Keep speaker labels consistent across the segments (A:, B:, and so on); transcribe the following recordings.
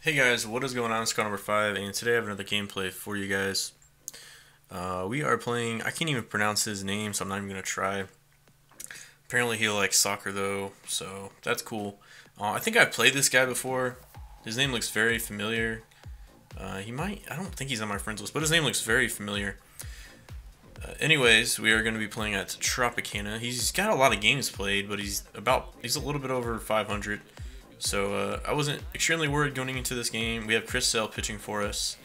A: Hey guys, what is going on? It's number 5, and today I have another gameplay for you guys. We are playing, I can't even pronounce his name, so I'm not even going to try. Apparently he likes soccer though, so that's cool. I think I've played this guy before. His name looks very familiar. I don't think he's on my friends list, but his name looks very familiar. Anyways, we are going to be playing at Tropicana. He's got a lot of games played, but he's a little bit over 500. So I wasn't extremely worried going into this game. We have Chris Sale pitching for us.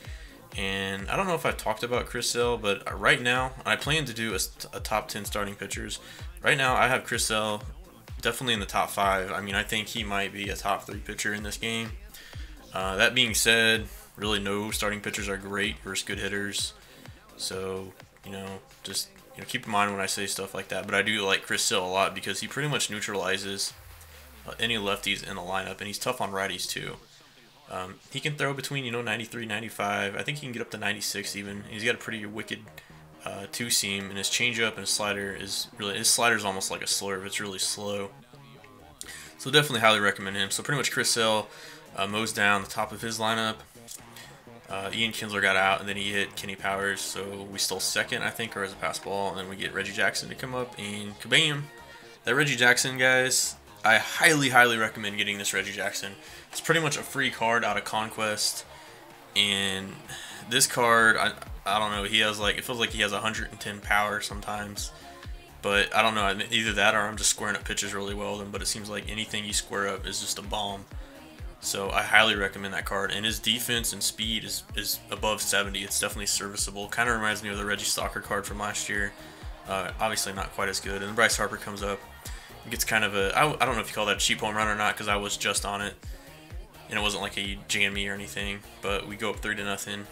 A: And I don't know if I've talked about Chris Sale, but right now, I plan to do a top 10 starting pitchers. Right now, I have Chris Sale definitely in the top 5. I mean, I think he might be a top 3 pitcher in this game. That being said, really no starting pitchers are great versus good hitters. So, just keep in mind when I say stuff like that. But I do like Chris Sale a lot because he pretty much neutralizes any lefties in the lineup, and he's tough on righties too. He can throw between 93, 95. I think he can get up to 96 even. He's got a pretty wicked two seam, and his changeup and his slider is almost like a slurve. It's really slow. So definitely highly recommend him. So pretty much Chris Sale mows down the top of his lineup. Ian Kinsler got out, and then he hit Kenny Powers, so we stole second, I think, or as a pass ball, and then we get Reggie Jackson to come up, and kabam! That Reggie Jackson, guys, I highly, highly recommend getting this Reggie Jackson. It's pretty much a free card out of Conquest, and this card, I don't know, he has it feels like he has 110 power sometimes, but I don't know, either that or I'm just squaring up pitches really well with him, but it seems like anything you square up is just a bomb. So I highly recommend that card, and his defense and speed is above 70. It's definitely serviceable. Kind of reminds me of the Reggie Stalker card from last year. Obviously not quite as good. And then Bryce Harper comes up. It gets kind of I don't know if you call that a cheap home run or not, because I was just on it, and it wasn't like he jammed me or anything. But we go up 3-0,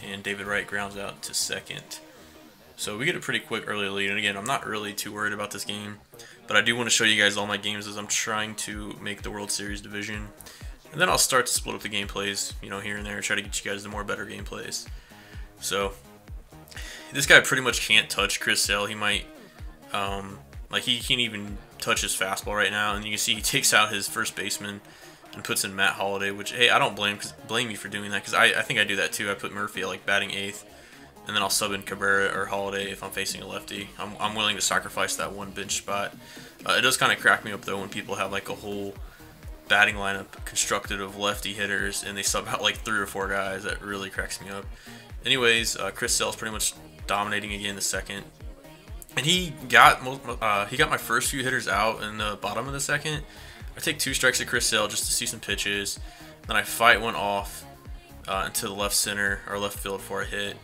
A: and David Wright grounds out to second. So we get a pretty quick early lead. And again, I'm not really too worried about this game, but I do want to show you guys all my games as I'm trying to make the World Series division. And then I'll start to split up the gameplays, here and there, try to get you guys the better gameplays. So, this guy pretty much can't touch Chris Sale. He might, he can't even touch his fastball right now. And you can see he takes out his first baseman and puts in Matt Holliday, which, hey, I don't blame you for doing that, because I think I do that too. I put Murphy at batting 8th, and then I'll sub in Cabrera or Holliday if I'm facing a lefty. I'm willing to sacrifice that one bench spot. It does kind of crack me up, though, when people have a whole batting lineup constructed of lefty hitters and they sub out 3 or 4 guys. That really cracks me up. Anyways, Chris Sale's pretty much dominating again the second, and he got my first few hitters out in the bottom of the second. I take 2 strikes at Chris Sale just to see some pitches, then I fight one off into the left center or left field for a hit,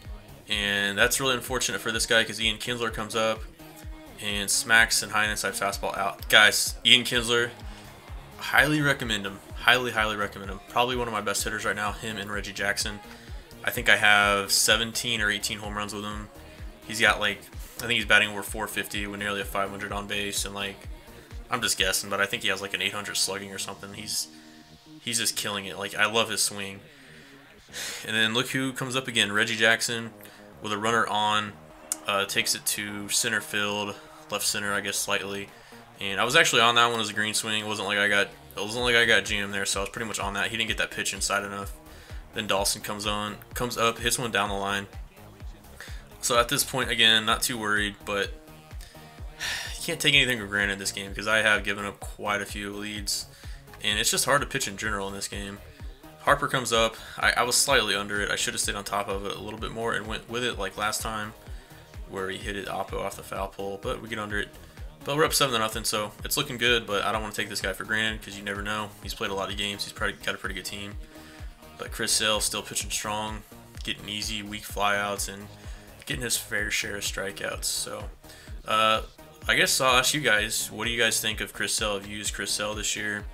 A: and that's really unfortunate for this guy because Ian Kinsler comes up and smacks an high inside fastball out. Guys, Ian Kinsler, highly recommend him. Highly, highly recommend him. Probably one of my best hitters right now, him and Reggie Jackson. I think I have 17 or 18 home runs with him. He's got I think he's batting over 450 with nearly a 500 on base, and I'm just guessing, but I think he has an 800 slugging or something. He's just killing it. I love his swing. And then look who comes up again, Reggie Jackson with a runner on, takes it to center field, left center, I guess slightly. And I was actually on that one as a green swing. It wasn't like I got jammed there, so I was pretty much on that. He didn't get that pitch inside enough. Then Dawson comes up, hits one down the line. So at this point, again, not too worried, but you can't take anything for granted in this game because I have given up quite a few leads, and it's just hard to pitch in general in this game. Harper comes up. I was slightly under it. I should have stayed on top of it a little bit more and went with it like last time, where he hit it oppo off the foul pole, but we get under it. But we're up 7-0, so it's looking good, but I don't want to take this guy for granted because you never know. He's played a lot of games. He's probably got a pretty good team. But Chris Sale still pitching strong, getting easy, weak flyouts, and getting his fair share of strikeouts. So I guess I'll ask you guys, what do you guys think of Chris Sale? Have you used Chris Sale this year?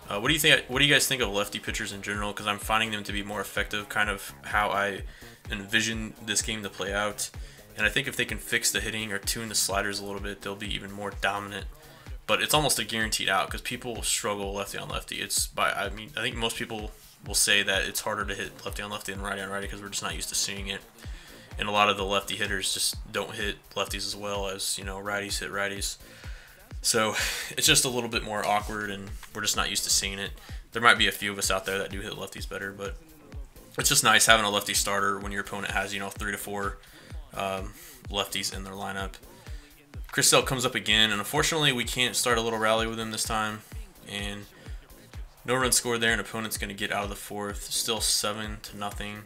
A: What do you guys think of lefty pitchers in general? Because I'm finding them to be more effective, kind of how I envision this game to play out. And I think if they can fix the hitting or tune the sliders a little bit, they'll be even more dominant. But it's almost a guaranteed out because people struggle lefty on lefty. I think most people will say that it's harder to hit lefty on lefty than righty on righty because we're just not used to seeing it. And a lot of the lefty hitters just don't hit lefties as well as, righties hit righties. So it's just a little bit more awkward, and we're just not used to seeing it. There might be a few of us out there that do hit lefties better, but it's just nice having a lefty starter when your opponent has, 3 to 4 lefties in their lineup. Chris Sale comes up again, and unfortunately we can't start a little rally with him this time. And no run scored there, and opponent's going to get out of the fourth. Still 7-0.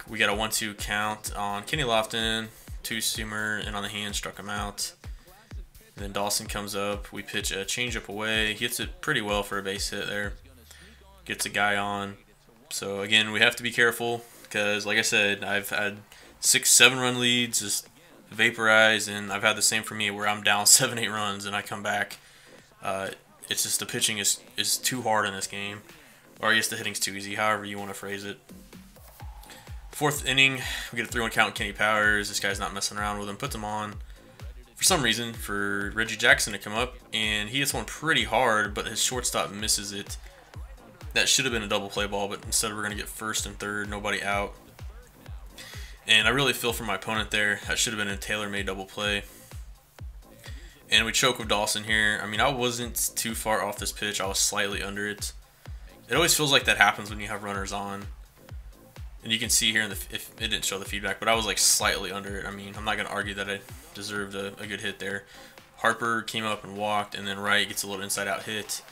A: We got a 1-2 count on Kenny Lofton, 2-seamer, and on the hand struck him out. And then Dawson comes up. We pitch a changeup away. He hits it pretty well for a base hit there. Gets a guy on. So again, we have to be careful because, like I said, I've had 6-7 run leads just vaporize, and I've had the same for me where I'm down 7-8 runs and I come back. It's just the pitching is too hard in this game, or I guess the hitting's too easy, however you want to phrase it. Fourth inning, we get a 3-1 count. Kenny Powers, this guy's not messing around with him, puts him on for some reason for Reggie Jackson to come up, and he hits one pretty hard, but his shortstop misses it. That should have been a double play ball, but instead we're going to get first and third, nobody out. And I really feel for my opponent there. That should have been a tailor-made double play. And we choke with Dawson here. I mean, I wasn't too far off this pitch. I was slightly under it. It always feels like that happens when you have runners on. And you can see here, if it didn't show the feedback, but I was like slightly under it. I mean, I'm not going to argue that I deserved a good hit there. Harper came up and walked, and then Wright gets a little inside-out hit.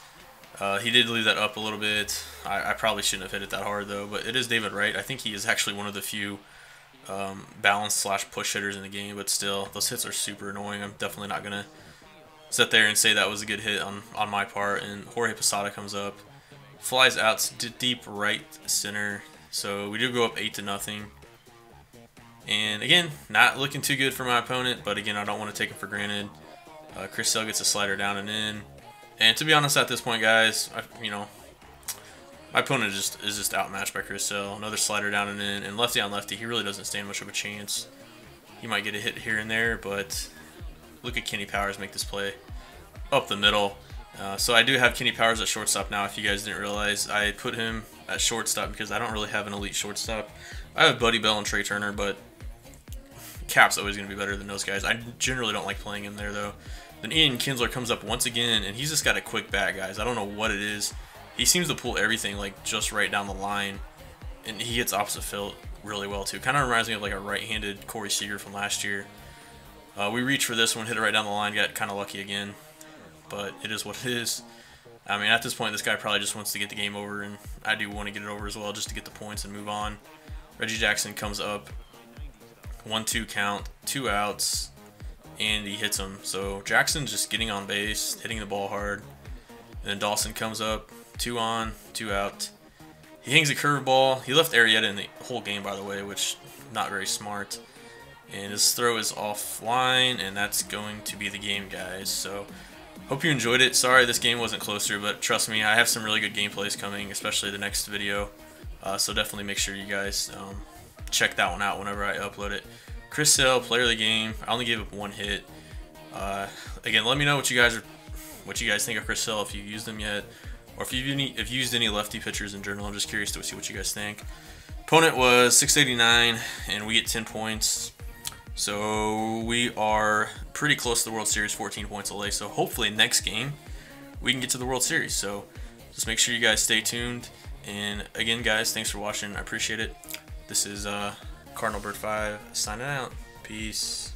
A: He did leave that up a little bit. I probably shouldn't have hit it that hard, though. But it is David Wright. I think he is actually one of the few balance/push hitters in the game, but still, those hits are super annoying. I'm definitely not going to sit there and say that was a good hit on my part. And Jorge Posada comes up, flies out to deep right center. So we do go up 8-0. And again, not looking too good for my opponent, but again, I don't want to take him for granted. Chris Sale gets a slider down and in. And to be honest, at this point, guys, my opponent is just outmatched by Chris Sale. Another slider down and in, and lefty on lefty, he really doesn't stand much of a chance. He might get a hit here and there, but look at Kenny Powers make this play up the middle. So I do have Kenny Powers at shortstop now. If you guys didn't realize, I put him at shortstop because I don't really have an elite shortstop. I have Buddy Bell and Trey Turner, but Cap's always going to be better than those guys. I generally don't like playing him there, though. Then Ian Kinsler comes up once again, and he's just got a quick bat, guys. I don't know what it is. He seems to pull everything like just right down the line, and he hits opposite field really well too. Kind of reminds me of like a right-handed Corey Seager from last year. We reached for this one, hit it right down the line, got kind of lucky again, but it is what it is. I mean, at this point, this guy probably just wants to get the game over, and I do want to get it over as well just to get the points and move on. Reggie Jackson comes up, 1-2 count, 2 outs, and he hits him. So Jackson's just getting on base, hitting the ball hard. And then Dawson comes up, 2 on, 2 out. He hangs a curveball. He left Arrieta in the whole game, by the way, which not very smart. And his throw is offline, and that's going to be the game, guys. So hope you enjoyed it. Sorry this game wasn't closer, but trust me, I have some really good gameplays coming, especially the next video. So definitely make sure you guys check that one out whenever I upload it. Chris Sale, player of the game. I only gave up 1 hit. Again, let me know what you guys think of Chris Sale, if you've used him yet, or if you've used any lefty pitchers in general. I'm just curious to see what you guys think. Opponent was 689, and we get 10 points. So we are pretty close to the World Series, 14 points away. So hopefully next game we can get to the World Series. So just make sure you guys stay tuned. And again, guys, thanks for watching. I appreciate it. This is Cardinal Bird 5 signing out. Peace.